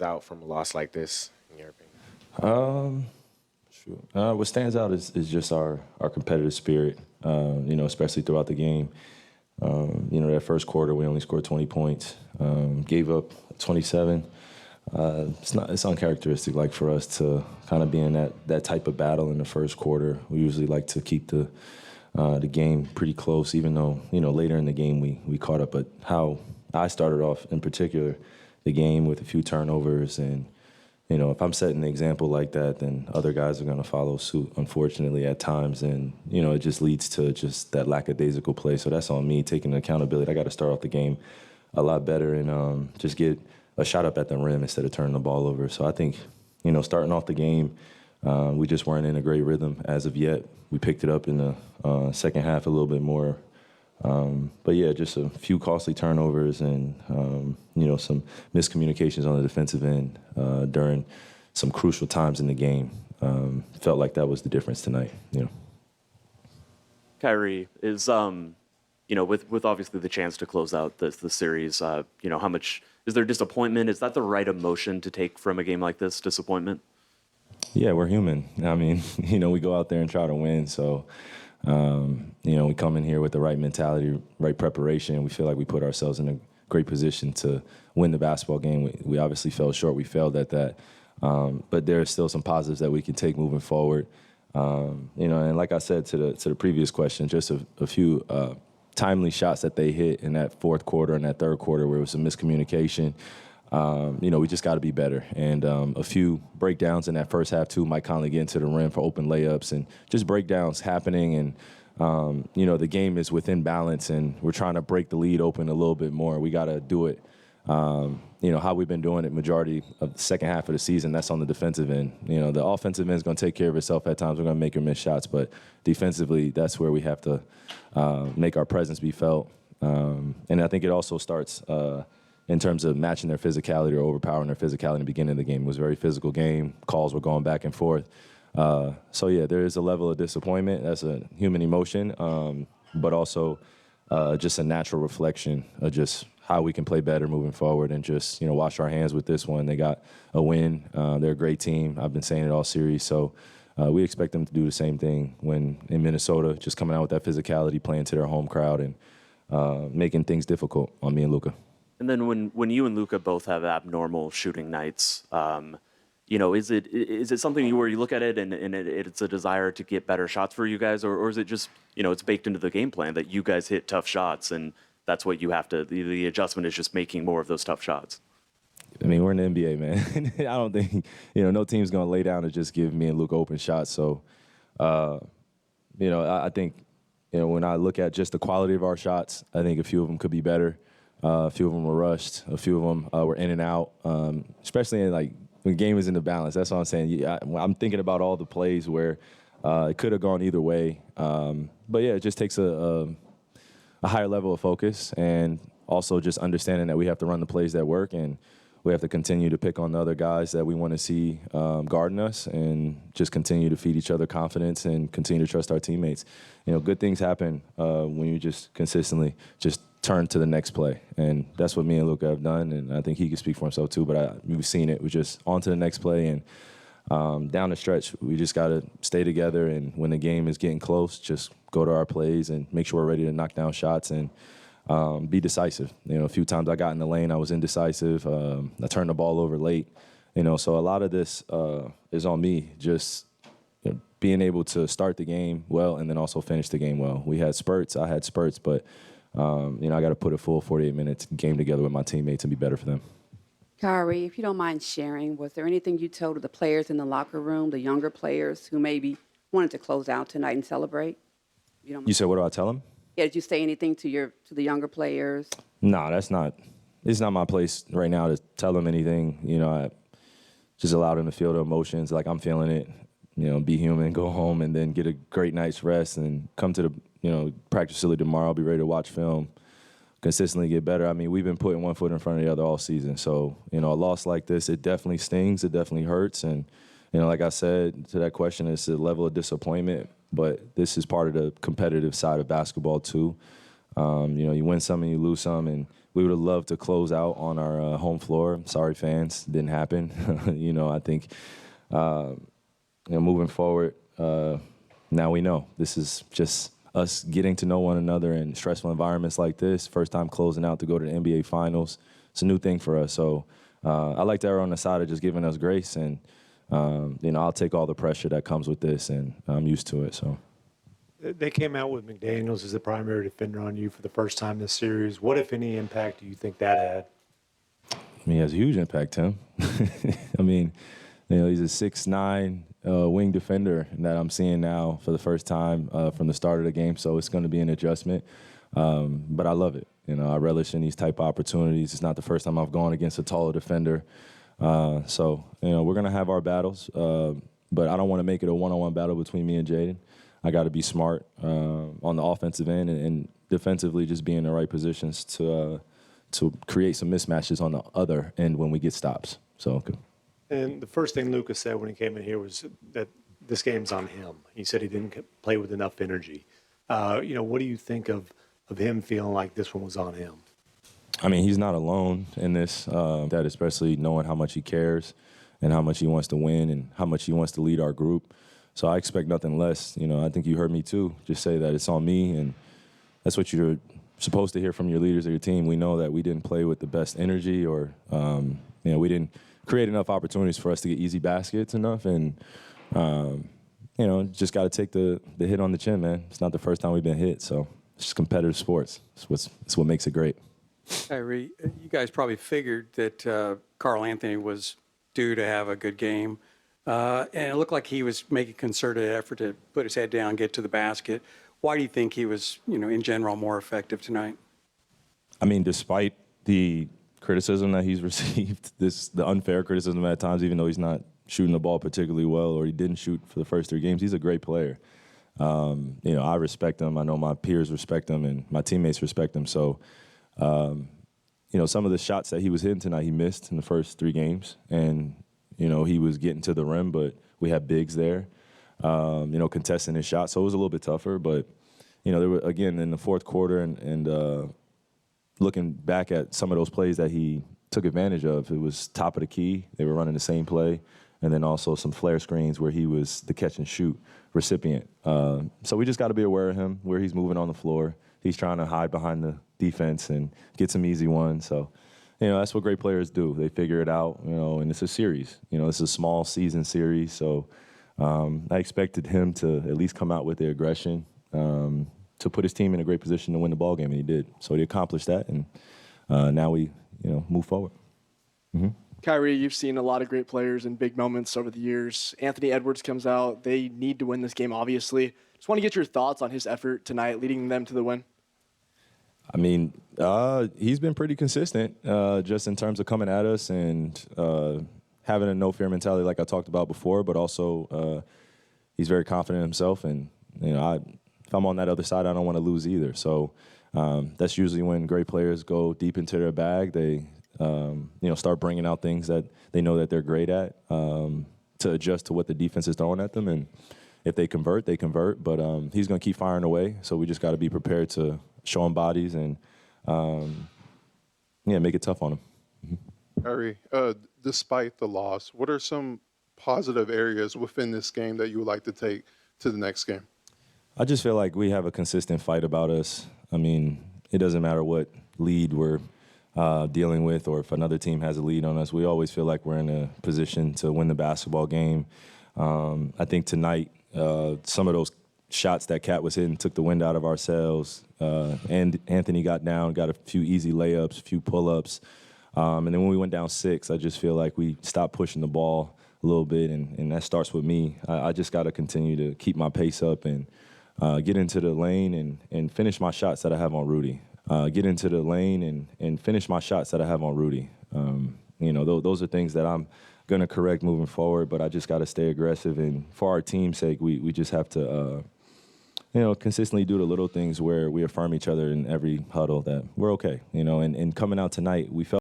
out from a loss like this, in your opinion? Sure. What stands out is just our competitive spirit, especially throughout the game. That first quarter, we only scored 20 points, gave up 27. It's uncharacteristic like for us to kind of be in that type of battle in the first quarter. We usually like to keep the game pretty close, even though later in the game we caught up. But how I started off in particular the game with a few turnovers, and if I'm setting the example like that, then other guys are going to follow suit, unfortunately, at times. And, it just leads to just that lackadaisical play. So that's on me, taking accountability. I got to start off the game a lot better and just get a shot up at the rim instead of turning the ball over. So I think, starting off the game, we just weren't in a great rhythm as of yet. We picked it up in the second half a little bit more. But yeah, just a few costly turnovers and, some miscommunications on the defensive end during some crucial times in the game. Felt like that was the difference tonight, Kyrie, is with obviously the chance to close out the series, how much is there disappointment? Is that the right emotion to take from a game like this, disappointment? Yeah, we're human. I mean, we go out there and try to win, so we come in here with the right mentality, right preparation. We feel like we put ourselves in a great position to win the basketball game. We obviously fell short. We failed at that. But there are still some positives that we can take moving forward. And like I said to the previous question, just a few timely shots that they hit in that fourth quarter and that third quarter where it was some miscommunication. We just got to be better. And a few breakdowns in that first half, too, Mike Conley getting to the rim for open layups and just breakdowns happening. And, the game is within balance, and we're trying to break the lead open a little bit more. We got to do it, how we've been doing it majority of the second half of the season. That's on the defensive end. The offensive end is going to take care of itself at times. We're going to make or miss shots. But defensively, that's where we have to make our presence be felt. And I think it also starts in terms of matching their physicality or overpowering their physicality in the beginning of the game. It was a very physical game. Calls were going back and forth. So, yeah, there is a level of disappointment. That's a human emotion, but also just a natural reflection of just how we can play better moving forward and just, wash our hands with this one. They got a win. They're a great team. I've been saying it all series. So we expect them to do the same thing when in Minnesota, just coming out with that physicality, playing to their home crowd and making things difficult on me and Luka. And then when you and Luka both have abnormal shooting nights, is it something where you look at it and it's a desire to get better shots for you guys, or is it just, it's baked into the game plan that you guys hit tough shots and that's what you have to, the adjustment is just making more of those tough shots? I mean, we're in the NBA, man. I don't think, no team's going to lay down and just give me and Luka open shots. So, I think, when I look at just the quality of our shots, I think a few of them could be better. A few of them were rushed. A few of them were in and out, especially in, when the game is in the balance. That's what I'm saying. Yeah, I'm thinking about all the plays where it could have gone either way. But, yeah, it just takes a higher level of focus and also just understanding that we have to run the plays that work and we have to continue to pick on the other guys that we want to see guarding us and just continue to feed each other confidence and continue to trust our teammates. Good things happen when you just consistently just turn to the next play. And that's what me and Luka have done, and I think he can speak for himself too, but we've seen it. We're just on to the next play, and down the stretch, we just got to stay together, and when the game is getting close, just go to our plays and make sure we're ready to knock down shots and be decisive. A few times I got in the lane, I was indecisive. I turned the ball over late. So a lot of this is on me, just being able to start the game well and then also finish the game well. We had spurts. I had spurts, but I got to put a full 48 minutes game together with my teammates and be better for them. Kyrie, if you don't mind sharing, was there anything you told the players in the locker room, the younger players who maybe wanted to close out tonight and celebrate? You said, what do I tell them? Yeah, did you say anything to the younger players? No, it's not my place right now to tell them anything. I just allow them to feel the emotions like I'm feeling it, be human, go home, and then get a great night's rest and come to the practice facility tomorrow. I'll be ready to watch film, consistently get better. I mean, we've been putting one foot in front of the other all season. So, a loss like this, it definitely stings. It definitely hurts. And, like I said to that question, it's a level of disappointment. But this is part of the competitive side of basketball, too. You win some and you lose some. And we would have loved to close out on our home floor. Sorry, fans, didn't happen. I think moving forward, now we know this is just us getting to know one another in stressful environments like this. First time closing out to go to the NBA Finals. It's a new thing for us. So I like to err on the side of just giving us grace, and I'll take all the pressure that comes with this, and I'm used to it. So. They came out with McDaniels as the primary defender on you for the first time this series. What, if any, impact do you think that had? I mean, he has a huge impact, Tim. I mean, he's a 6'9" wing defender that I'm seeing now for the first time from the start of the game, so it's going to be an adjustment. But I love it. I relish in these type of opportunities. It's not the first time I've gone against a taller defender. So, we're going to have our battles, but I don't want to make it a one-on-one battle between me and Jaden. I got to be smart on the offensive end and defensively just be in the right positions to create some mismatches on the other end when we get stops. So. Okay. And the first thing Luka said when he came in here was that this game's on him. He said he didn't play with enough energy. What do you think of him feeling like this one was on him? I mean, he's not alone in this, that especially knowing how much he cares and how much he wants to win and how much he wants to lead our group. So I expect nothing less. I think you heard me too just say that it's on me, and that's what you're supposed to hear from your leaders of your team. We know that we didn't play with the best energy, or we didn't create enough opportunities for us to get easy baskets enough, and just got to take the hit on the chin, man. It's not the first time we've been hit, so it's just competitive sports. It's what makes it great. Kyrie, you guys probably figured that Karl Anthony was due to have a good game. And it looked like he was making concerted effort to put his head down, get to the basket. Why do you think he was, in general, more effective tonight? I mean, despite the criticism that he's received, the unfair criticism at times, even though he's not shooting the ball particularly well, or he didn't shoot for the first 3 games, he's a great player. I respect him. I know my peers respect him, and my teammates respect him. So, some of the shots that he was hitting tonight, he missed in the first 3 games, and he was getting to the rim, but we had bigs there, contesting his shot. So it was a little bit tougher. But, there were, again, in the fourth quarter and looking back at some of those plays that he took advantage of, it was top of the key. They were running the same play. And then also some flare screens where he was the catch and shoot recipient. So we just got to be aware of him, where he's moving on the floor. He's trying to hide behind the defense and get some easy ones. So, that's what great players do. They figure it out, and it's a series. It's a small season series. So I expected him to at least come out with the aggression to put his team in a great position to win the ball game, and he did. So he accomplished that, and now we, move forward. Mm-hmm. Kyrie, you've seen a lot of great players in big moments over the years. Anthony Edwards comes out. They need to win this game, obviously. Just want to get your thoughts on his effort tonight, leading them to the win. I mean, he's been pretty consistent just in terms of coming at us and having a no-fear mentality like I talked about before, but also he's very confident in himself. And, if I'm on that other side, I don't want to lose either. So that's usually when great players go deep into their bag. They, start bringing out things that they know that they're great at to adjust to what the defense is throwing at them. And if they convert, they convert. But he's going to keep firing away. So we just got to be prepared to show him bodies and, make it tough on him. Mm-hmm. Kyrie, despite the loss, what are some positive areas within this game that you would like to take to the next game? I just feel like we have a consistent fight about us. I mean, it doesn't matter what lead we're dealing with, or if another team has a lead on us, we always feel like we're in a position to win the basketball game. I think tonight, some of those shots that Cat was hitting took the wind out of our sails. And Anthony got down, got a few easy layups, a few pull-ups. And then when we went down 6, I just feel like we stopped pushing the ball a little bit, and that starts with me. I just got to continue to keep my pace up and get into the lane and finish my shots that I have on Rudy. Get into the lane and finish my shots that I have on Rudy. Those are things that I'm going to correct moving forward, but I just got to stay aggressive. And for our team's sake, we just have to, consistently do the little things where we affirm each other in every huddle that we're okay. And coming out tonight, we felt